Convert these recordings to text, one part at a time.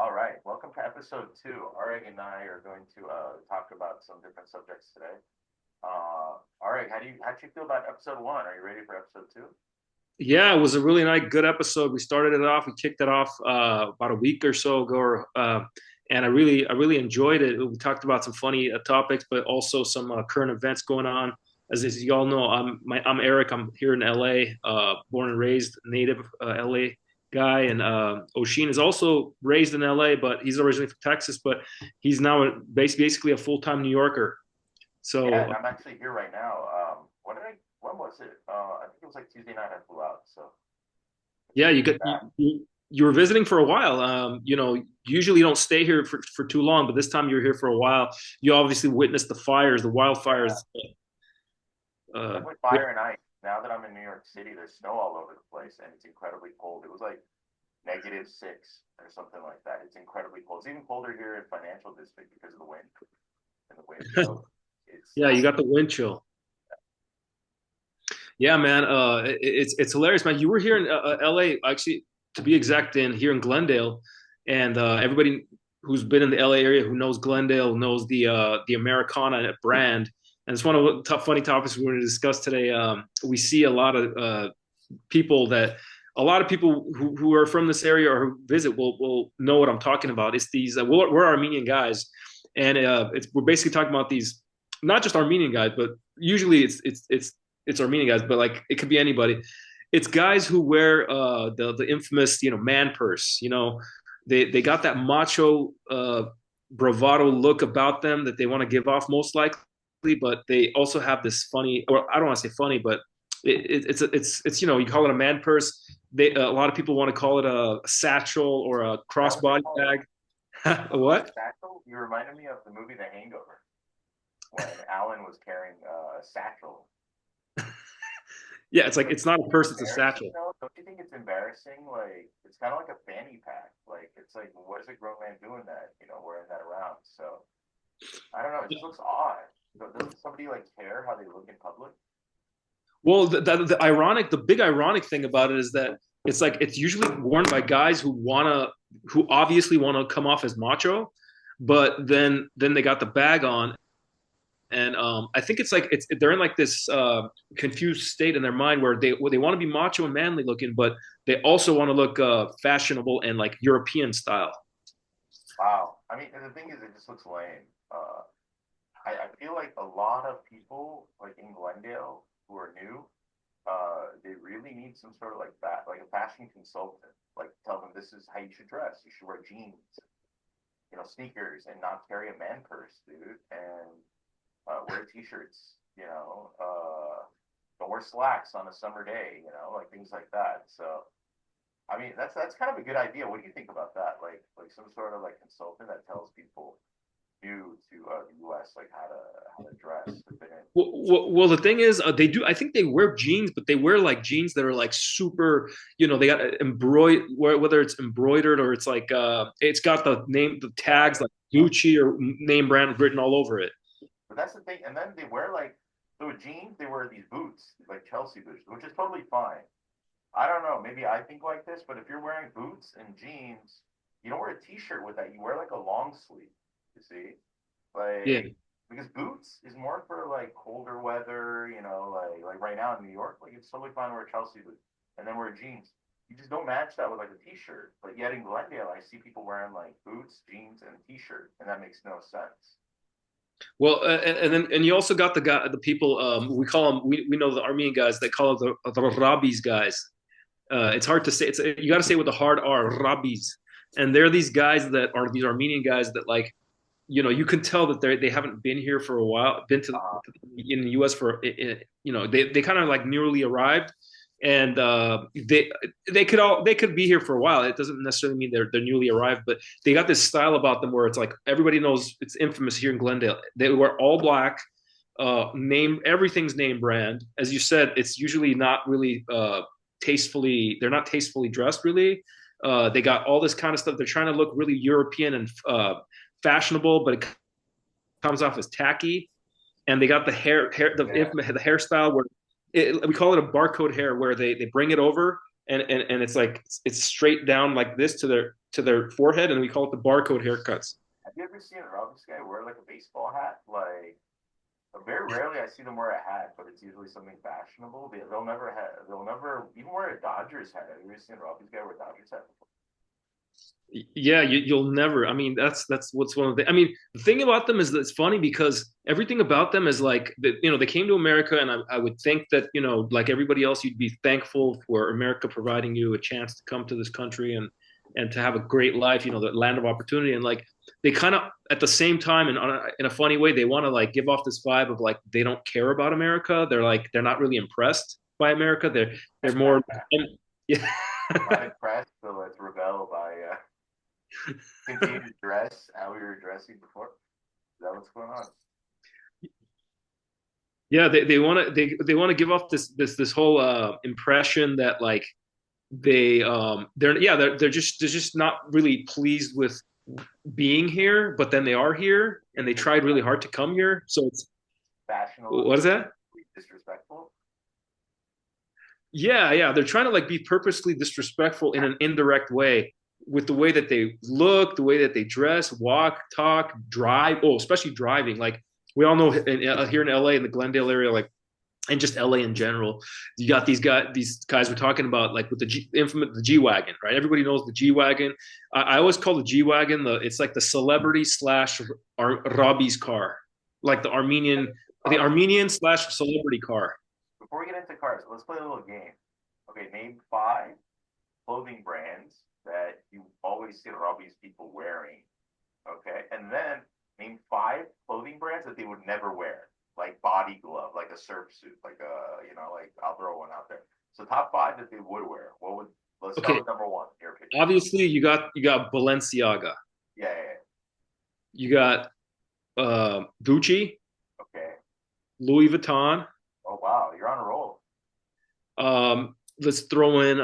All right, welcome to episode two. Areg and I are going to talk about some different subjects today. All right, how'd you feel about episode one? Are you ready for episode two? Yeah, it was a really nice, good episode. We started it off. We kicked it off about a week or so ago, and I really enjoyed it. We talked about some funny topics, but also some current events going on. As you all know, I'm Eric. I'm here in LA, born and raised, native LA guy, and Oshin is also raised in LA, but he's originally from Texas, but he's now basically a full time New Yorker. Yeah, So and I'm actually here right now. When was it? I think it was like Tuesday night I flew out, so it's yeah, good you to be got back. you were visiting for a while. Usually you don't stay here for too long, but this time you were here for a while. You obviously witnessed the fires, the wildfires. Yeah, Uh, definitely fire and ice. Now that I'm in New York City, there's snow all over the place, and it's incredibly cold. It was like -6 or something like that. It's incredibly cold. It's even colder here in Financial District because of the wind and the wind. So yeah, it's you got the wind chill. Yeah, man. It's hilarious, man. You were here in LA, actually, to be exact, in here in Glendale, and everybody who's been in the LA area who knows Glendale knows the Americana at Brand. And it's one of the tough, funny topics we're going to discuss today. We see people that a lot of people who are from this area or who visit will know what I'm talking about. It's these we're Armenian guys, and we're basically talking about these not just Armenian guys, but usually it's Armenian guys, but like it could be anybody. It's guys who wear the infamous man purse. They got that macho bravado look about them that they want to give off most likely, but they also have this funny, or I don't want to say funny, but it's you call it a man purse. A lot of people want to call it a satchel or a Is that what they crossbody call it? bag. What? Satchel? You reminded me of the movie The Hangover when Alan was carrying a satchel. Yeah, it's like But it's not a it's purse; it's a embarrassing satchel. though. Don't you think it's embarrassing? Like it's kind of like a fanny pack. Like it's like, what is a grown man doing that? Wearing that around. So I don't know. It just looks odd. Doesn't somebody like care how they look in public? Well, the big ironic thing about it is that it's usually worn by guys who obviously wanna come off as macho, but then they got the bag on, and I think it's like they're in like this confused state in their mind where they want to be macho and manly looking, but they also want to look fashionable and like European style. Wow. I mean, and the thing is, it just looks lame. I feel like a lot of people like in Glendale who are new, they really need some sort of like that, like a fashion consultant. Like tell them this is how you should dress. You should wear jeans, sneakers, and not carry a man purse, dude. And wear t-shirts. Don't wear slacks on a summer day. Like things like that. So I mean, that's kind of a good idea. What do you think about that? Like some sort of like consultant that tells people new to the U.S. like how to dress to fit in. Well, the thing is, they do. I think they wear jeans, but they wear like jeans that are like super. They got embroidered, whether it's embroidered or it's like it's got the name, the Yeah, tags like Gucci or name brand written all over it. but that's the thing. And then they wear like so with jeans, they wear these boots, like Chelsea boots, which is totally fine. I don't know. Maybe I think like this, but if you're wearing boots and jeans, you don't wear a t-shirt with that. You wear like a long sleeve. You see, Yeah. like because boots is more for like colder weather. Like right now in New York, like it's totally fine to wear Chelsea boots and then wear jeans. You just don't match that with like a t-shirt. But yet in Glendale, I see people wearing like boots, jeans, and a t-shirt, and that makes no sense. Well, and you also got the people we call them. We know the Armenian guys. They call it the rabbis guys. It's hard to say. You got to say it with the hard R, rabbis. And they're these guys that are these Armenian guys that like you can tell that they haven't been here for a while, been Uh, in the U.S. for they kind of like newly arrived, and they could be here for a while. It doesn't necessarily mean they're newly arrived, but they got this style about them where it's like everybody knows it's infamous here in Glendale. They wear all black, name everything's name brand. As you said, it's usually not really tastefully. They're not tastefully dressed really. They got all this kind of stuff. They're trying to look really European and fashionable, but it comes off as tacky. And they got yeah, the hairstyle where we call it a barcode hair, where they bring it over and it's like it's straight down like this to their to their forehead, and we call it the barcode haircuts. Have you ever seen a Robbins guy wear like a baseball hat? Like very rarely I see them wear a hat, but it's usually something fashionable. They'll never even wear a Dodgers hat. Have you ever seen a Robbins guy wear a Dodgers hat before? Yeah, you'll never. I mean, that's what's one of the. I mean, the thing about them is that it's funny because everything about them is like, they came to America, and I would think that, like everybody else, you'd be thankful for America providing you a chance to come to this country and to have a great life, the land of opportunity, and like they kind of at the same time, and in a funny way, they want to like give off this vibe of like they don't care about America. They're not really impressed by America. They're more, yeah. Not impressed, so let's rebel by continue to dress how we were dressing before. Is that what's going on? Yeah, they want to they want to give off this whole impression that like they're just not really pleased with being here, but then they are here and they tried really hard to come here. So it's Fashionable, what is that? disrespectful. Yeah, they're trying to like be purposely disrespectful in an indirect way with the way that they look, the way that they dress, walk, talk, drive. Oh, especially driving. Like we all know here in LA in the Glendale area, like and just LA in general. You got these guys we're talking about, like with the infamous the G wagon, right? Everybody knows the G wagon. I always call the G wagon it's like the celebrity slash Robbie's car, like the Armenian slash celebrity car. Before we get into cars, let's play a little game. Okay, name 5 clothing brands that you always see Robbie's people wearing. Okay, and then name 5 clothing brands that they would never wear, like body glove, like a surf suit, like like I'll throw one out there. So top 5 that they would wear. What would Let's start Okay, with number one. Your opinion. obviously you got Balenciaga, Yeah. you got Gucci, Okay. Louis Vuitton. Oh wow, you're on a roll. Let's throw in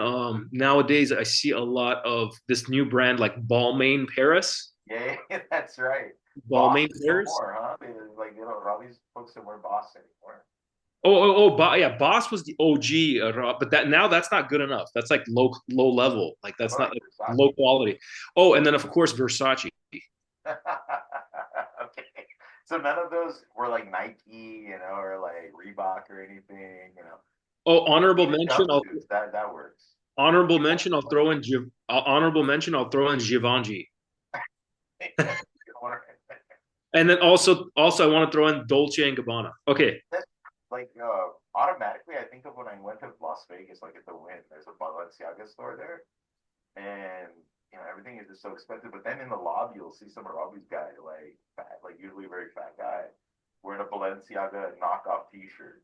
nowadays I see a lot of this new brand like Balmain Paris. Yeah, that's right. Balmain Boston no Paris. more, huh? Like Robbie's folks don't wear Boston anymore. Yeah, Boss was the OG, but that's not good enough. That's like low level. Like that's What not about like low Versace? quality. Oh, and then of course Versace. Okay. So none of those were like Nike, or like Reebok or anything. Oh, Even jumpsuits, that works. honorable mention. Honorable mention. I'll throw in Givenchy, and then also I want to throw in Dolce and Gabbana. Okay. Like automatically, I think of when I went to Las Vegas, like at the Wynn, there's a Balenciaga store there, and everything is just so expensive. But then in the lobby, you'll see some of Robbie's guy, like fat, like usually a very fat guy, wearing a Balenciaga knockoff T-shirt.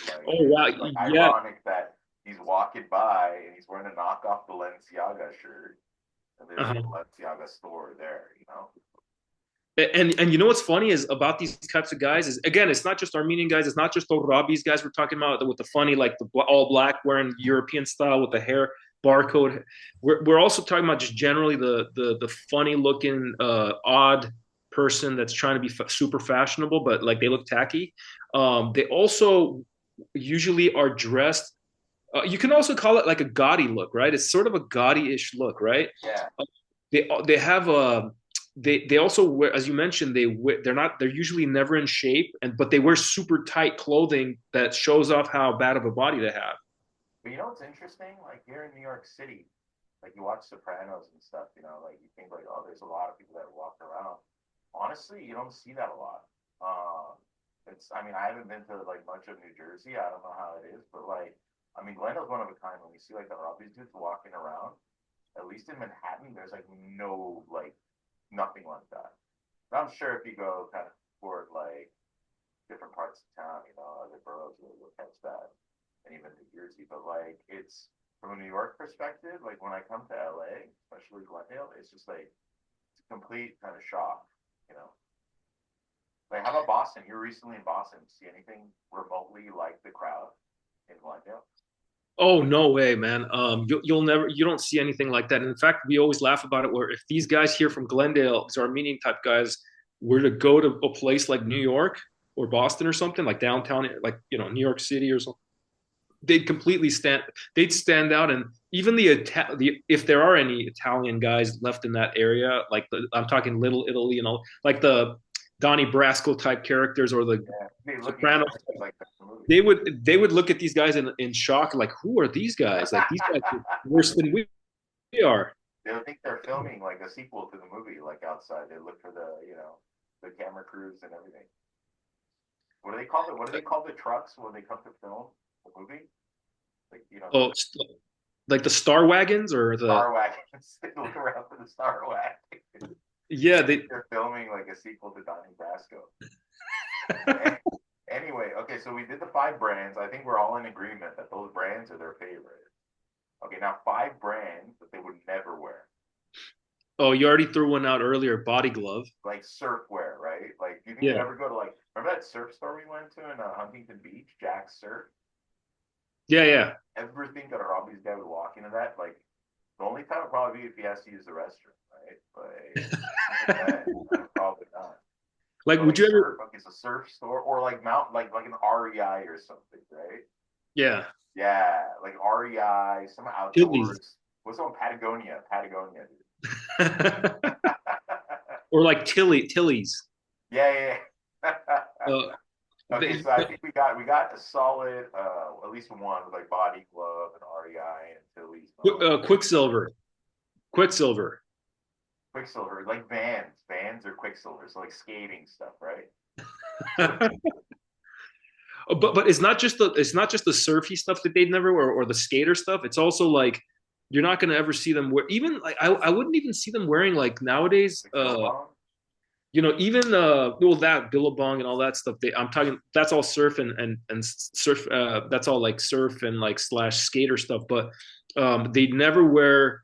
Like Oh wow. it's like Yeah. ironic that he's walking by and he's wearing a knockoff Balenciaga shirt, and there's a Uh-huh. Balenciaga store there. And you know what's funny is about these types of guys is again it's not just Armenian guys, it's not just the Robbie's guys we're talking about with the funny like the all black wearing European style with the hair barcode. We're also talking about just generally the funny looking odd person that's trying to be super fashionable but like they look tacky. They also usually are dressed. You can also call it like a gaudy look, right? It's sort of a gaudy-ish look, right? Yeah. They have a they also wear, as you mentioned, they're usually never in shape, but they wear super tight clothing that shows off how bad of a body they have. But what's interesting? Like here in New York City, like you watch Sopranos and stuff, like you think like, oh, there's a lot of people that walk around. Honestly, you don't see that a lot. I mean, I haven't been to like much of New Jersey. I don't know how it is, but like, I mean, Glendale's one of a kind. When we see like all these dudes walking around, at least in Manhattan, there's like no like nothing like that. But I'm sure if you go kind of toward like different parts of town, other boroughs will catch that, and even New Jersey. But like, it's from a New York perspective. Like when I come to LA, especially Glendale, it's just like it's a complete kind of shock, you know. Like, how about Boston? You were recently in Boston. See anything remotely like the crowd in Glendale? Oh no way, man. You'll never you don't see anything like that. And in fact, we always laugh about it. Where if these guys here from Glendale, these Armenian type guys, were to go to a place like New York or Boston or something like downtown, like New York City or something, they'd completely stand. They'd stand out, and even the if there are any Italian guys left in that area, like I'm talking Little Italy and all, like the Donnie Brasco type characters or the Yeah, they look Sopranos, exactly like that in the movie. they would look at these guys in shock, like who are these guys? Like these guys are worse than we are. They'll think they're filming like a sequel to the movie, like outside. They look for the, the camera crews and everything. What do they call it? What do they call the trucks when they come to film the movie? Like, Oh, like the Star Wagons or the Star wagons. They look around for the Star wagon. yeah they They're filming like a sequel to Donnie Brasco. Anyway, okay, so we did the five brands. I think we're all in agreement that those brands are their favorite. Okay, now five brands that they would never wear. oh you already threw one out earlier, Body Glove. Like surf wear, right? Like, do you think you'd Yeah, ever go to like, remember that surf store we went to in Huntington Beach, Jack's Surf? yeah. Ever think that a Robbie's guy would walk into that? Like, the only time would probably be if he has to use the restroom, right? But probably not. Like But would like you ever? surf, like it's a surf store or like mount, like an REI or something, right? Yeah, Yeah, like REI, some Tilly's. outdoors. What's on Patagonia? Patagonia, dude. Or like Tilly's. Yeah, yeah. Uh, Okay, so I think we got a solid, at least one with like Body Glove and REI and Tilly's and all that. Quicksilver, Quicksilver. Quicksilver, like Vans or Quicksilver, so like skating stuff, right? But it's not just the surfy stuff that they'd never wear or the skater stuff. It's also like you're not gonna ever see them wear even like I wouldn't even see them wearing like nowadays. Like Billabong. Even well that Billabong and all that stuff. I'm talking that's all surf and surf. That's all like surf and like slash skater stuff. But they'd never wear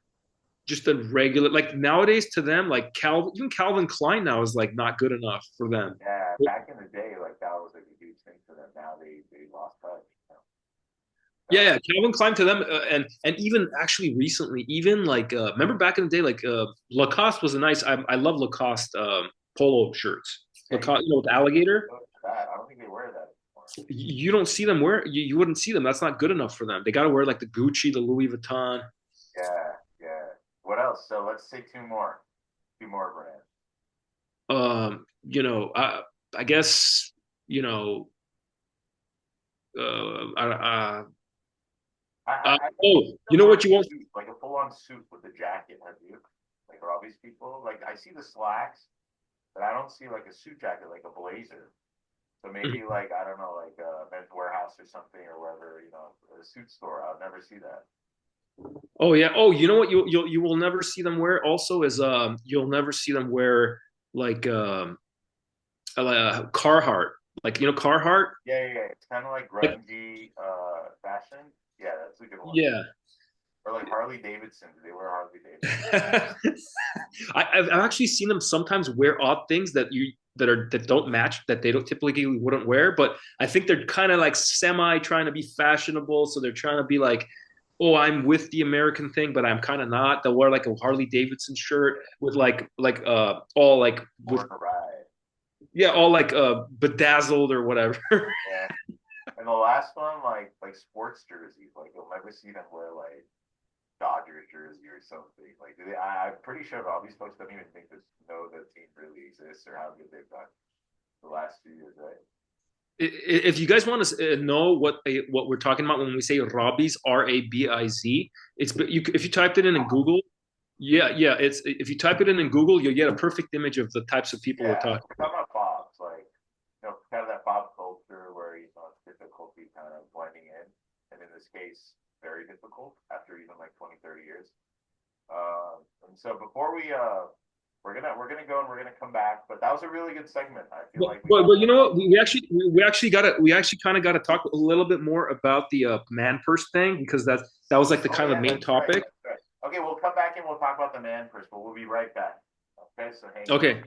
just a regular like nowadays to them like even Calvin Klein now is like not good enough for them. Yeah, back in the day, like that was like a huge thing for them. Now they lost touch. Yeah, Calvin Klein to them, and even actually recently, even like remember back in the day, like Lacoste was a nice. I love Lacoste polo shirts. Yeah, Lacoste, with alligator. that. I don't think they wear that anymore. You don't see them wear. You wouldn't see them. That's not good enough for them. They got to wear like the Gucci, the Louis Vuitton. Yeah, yeah. What else? So let's say two more. Two more brands. I guess I, oh, you know Prefer a what you want? suit, like a full-on suit with a jacket. Have you? Like are all these people? Like I see the slacks, but I don't see like a suit jacket, like a blazer. So maybe like I don't know, like a Men's Warehouse or something or wherever, a suit store. I'll never see that. Oh yeah. Oh, you know what? You will never see them wear. Also, is you'll never see them wear like Carhartt. Like Carhartt. Yeah, yeah, yeah. It's kind of like Like grungy fashion. Yeah, that's a good one. yeah. Or like Harley Davidson. Do they wear Harley Davidson? I've actually seen them sometimes wear odd things that don't match that they don't typically wouldn't wear, but I think they're kind of like semi trying to be fashionable, so they're trying to be like, oh, I'm with the American thing, but I'm kind of not. They'll wear like a Harley Davidson shirt with all like with Work a ride. yeah, all like bedazzled or whatever. Yeah. And the last one, like sports jerseys. Like you'll never see them wear like Dodgers jersey or something. Like I'm pretty sure all these folks don't even think that know the team really exists or how good they've done the last few years, right? If you guys want to know what we're talking about when we say Robbie's, Rabiz, if you typed it in Google, yeah, it's if you type it in Google, you'll get a perfect image of the types of people we're Yeah, talking. we're talking about fobs, like kind of that fob culture where it's difficulty kind of blending in, and in this case, very difficult after even like 20, 30 years. And so before we're gonna go and we're gonna come back, but that was a really good segment. I feel like But you know what? We actually kind of got to talk a little bit more about the man purse thing because that was like the kind of yeah, main that's right, topic. that's right. Okay, we'll come back and we'll talk about the man first, but we'll be right back. Okay, so hang on. Okay.